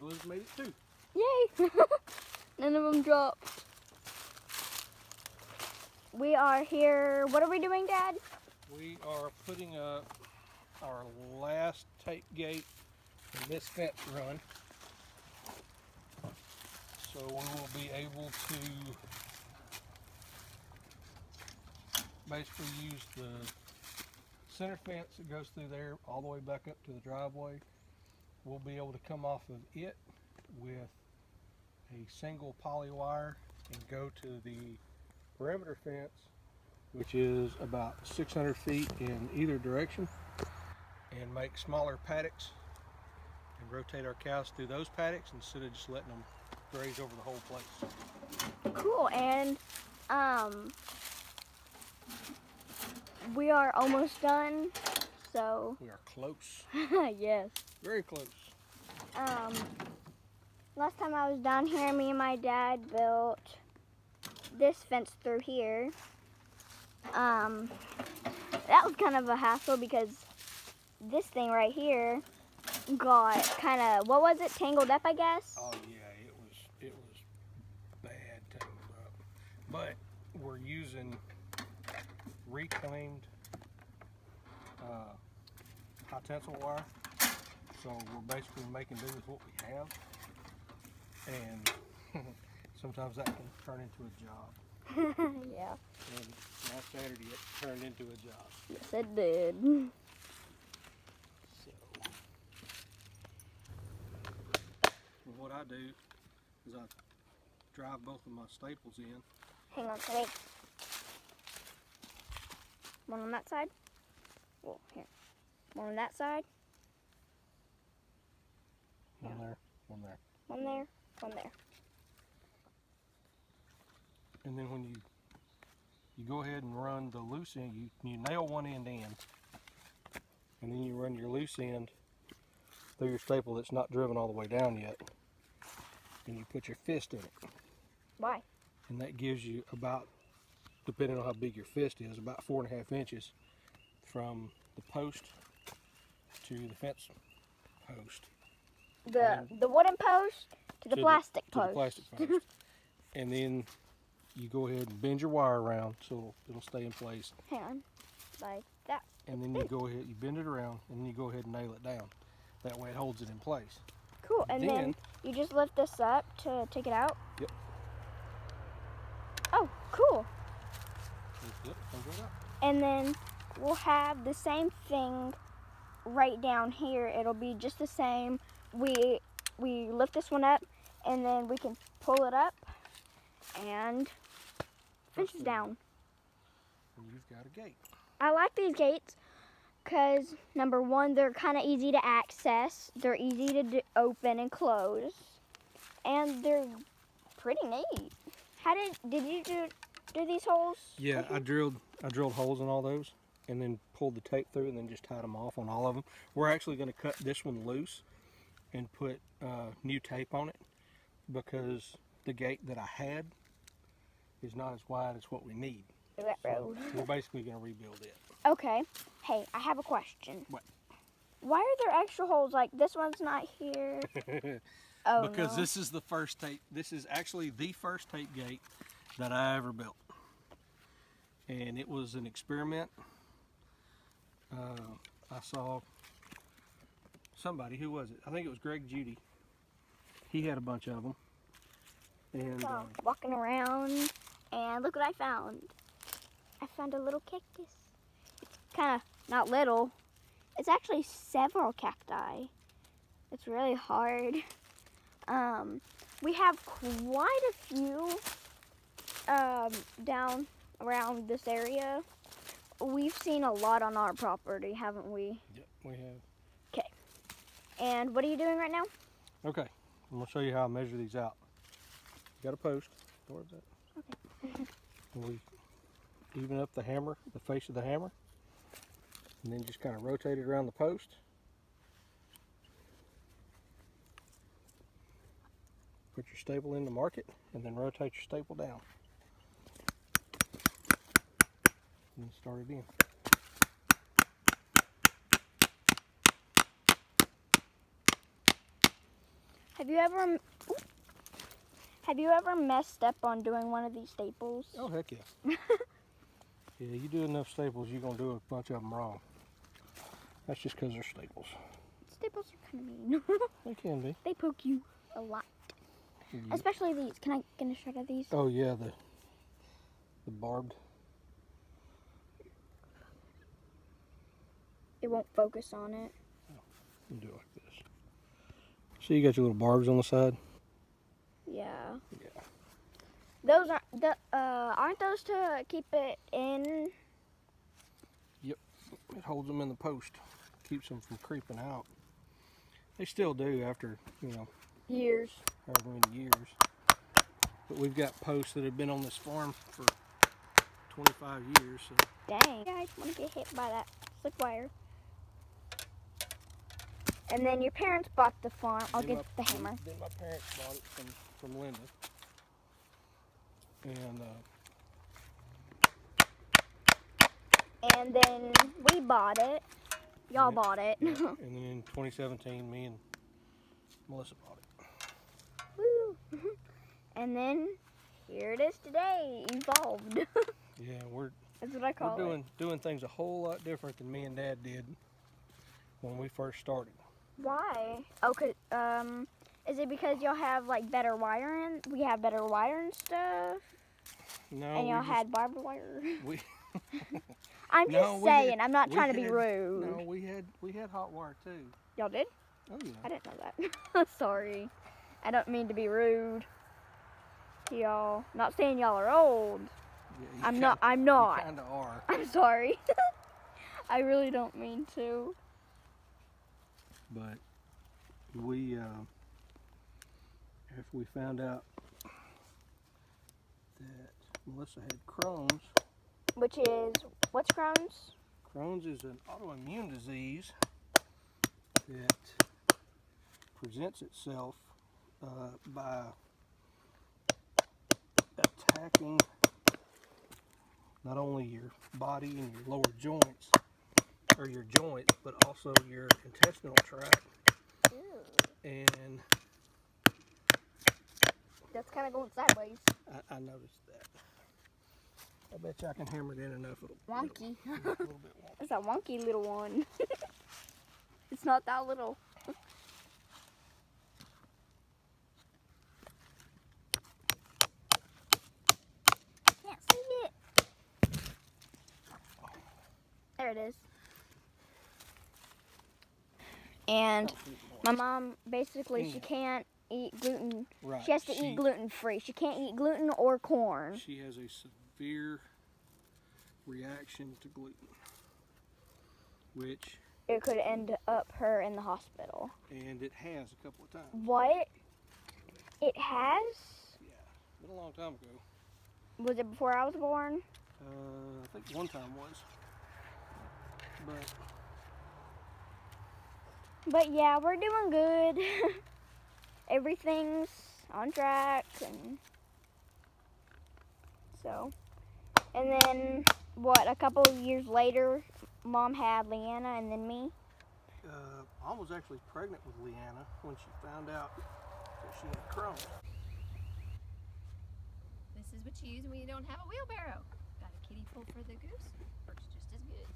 stragglers made it too. Yay! None of them dropped. We are here. What are we doing, Dad? We are putting up our last tape gate in this fence run. So we will be able to basically use the center fence that goes through there all the way back up to the driveway. We'll be able to come off of it with a single poly wire and go to the perimeter fence, which is about 600 feet in either direction, and make smaller paddocks and rotate our cows through those paddocks instead of just letting them graze over the whole place. Cool. And we are almost done, so we are close. yes, very close. Last time I was down here, me and my dad built this fence through here. That was kind of a hassle because this thing right here got kind of, what was it, tangled up, I guess? Oh yeah, it was bad tangled up. But we're using reclaimed high tensile wire, so we're basically making do with what we have, and sometimes that can turn into a job. Yeah. And last Saturday it turned into a job. Yes, it did. So what I do is I drive both of my staples in. Hang on, wait. One on that side. Well, here. One on that side. One there, one there. One there, one there. And then when you go ahead and run the loose end, you nail one end in, and then you run your loose end through your staple that's not driven all the way down yet, and you put your fist in it. Why? And that gives you about, depending on how big your fist is, about 4.5 inches from the post to the fence post. The wooden post to the plastic post. To the plastic post. And then you go ahead and bend your wire around so it'll stay in place. Hang on, like that. And then you go ahead, you bend it around, and then you go ahead and nail it down. That way it holds it in place. Cool, and then you just lift this up to take it out? Yep. Oh, cool. Yep, comes right out. And then we'll have the same thing right down here. It'll be just the same. We lift this one up, and then we can pull it up, and fence is down. And you've got a gate. I like these gates because, number one, they're kind of easy to access. They're easy to open and close, and they're pretty neat. How did you do these holes? Yeah, I drilled holes in all those, and then pulled the tape through, and then just tied them off on all of them. We're actually going to cut this one loose and put new tape on it, because the gate that I had is not as wide as what we need. That road. So we're basically going to rebuild it. Okay. Hey, I have a question. What? Why are there extra holes? Like this one's not here. Oh, because no. this is the first tape. This is actually the first tape gate that I ever built, and it was an experiment. I saw somebody, who was it? I think it was Greg Judy. He had a bunch of them, and So, walking around, and look what I found. I found a little cactus. It's kind of not little. It's actually several cacti. It's really hard. We have quite a few down around this area. We've seen a lot on our property, haven't we? Yep, we have. Okay. And what are you doing right now? Okay, I'm going to show you how I measure these out. You got a post. Towards that. Okay. And we even up the hammer, the face of the hammer, and then just kind of rotate it around the post. Put your staple in to mark it, and then rotate your staple down. And then start it in. Have you ever messed up on doing one of these staples? Oh, heck yeah. Yeah, you do enough staples, you're going to do a bunch of them wrong. That's just because they're staples. Staples are kind of mean. They can be. They poke you a lot. Yeah. Especially these. Can I get a shot of these? Oh, yeah, the barbed. It won't focus on it. You do it like this. See, you got your little barbs on the side? Yeah. Yeah. Those aren't those to keep it in? Yep. It holds them in the post. Keeps them from creeping out. They still do after, Years. however many years. But we've got posts that have been on this farm for 25 years. So. Dang. I just want to get hit by that slip wire. And then your parents bought the farm. I'll get the hammer. Then my parents bought it from Linda. And then we bought it. Y'all bought it. Yeah. And then in 2017, me and Melissa bought it. Woo. And then here it is today, evolved. Yeah, That's what I call it. doing things a whole lot different than me and Dad did when we first started. Why? Oh, is it because y'all have like better wiring? We have better wiring stuff. No. And y'all had barbed wire. We. I'm just saying. I'm not trying to be rude. No, we had hot wire too. Y'all did? Oh yeah. I didn't know that. Sorry. I don't mean to be rude to y'all. Not saying y'all are old. Yeah, I'm not. You kind of are. I'm sorry. I really don't mean to. But we, after we found out that Melissa had Crohn's. Which is, what's Crohn's? Crohn's is an autoimmune disease that presents itself by attacking not only your body and your lower joints, or your joints, but also your intestinal tract. Ew. And That's kind of going sideways. I noticed that. I bet you I can hammer it in enough. Wonky. A little bit wonky. It's a wonky little one. It's not that little. Can't see it. There it is. And my mom, basically, she can't eat gluten. Right. She has to eat gluten-free. She can't eat gluten or corn. She has a severe reaction to gluten, which... It could end up her in the hospital. And it has a couple of times. What? It has? Yeah, been a long time ago. Was it before I was born? I think one time was. But yeah, we're doing good. Everything's on track, and so. And then, what, a couple of years later, Mom had Leanna and then me. Mom was actually pregnant with Leanna when she found out that she had Crohn's. This is what you use when you don't have a wheelbarrow. Got a kiddie pole for the goose? Works just as good.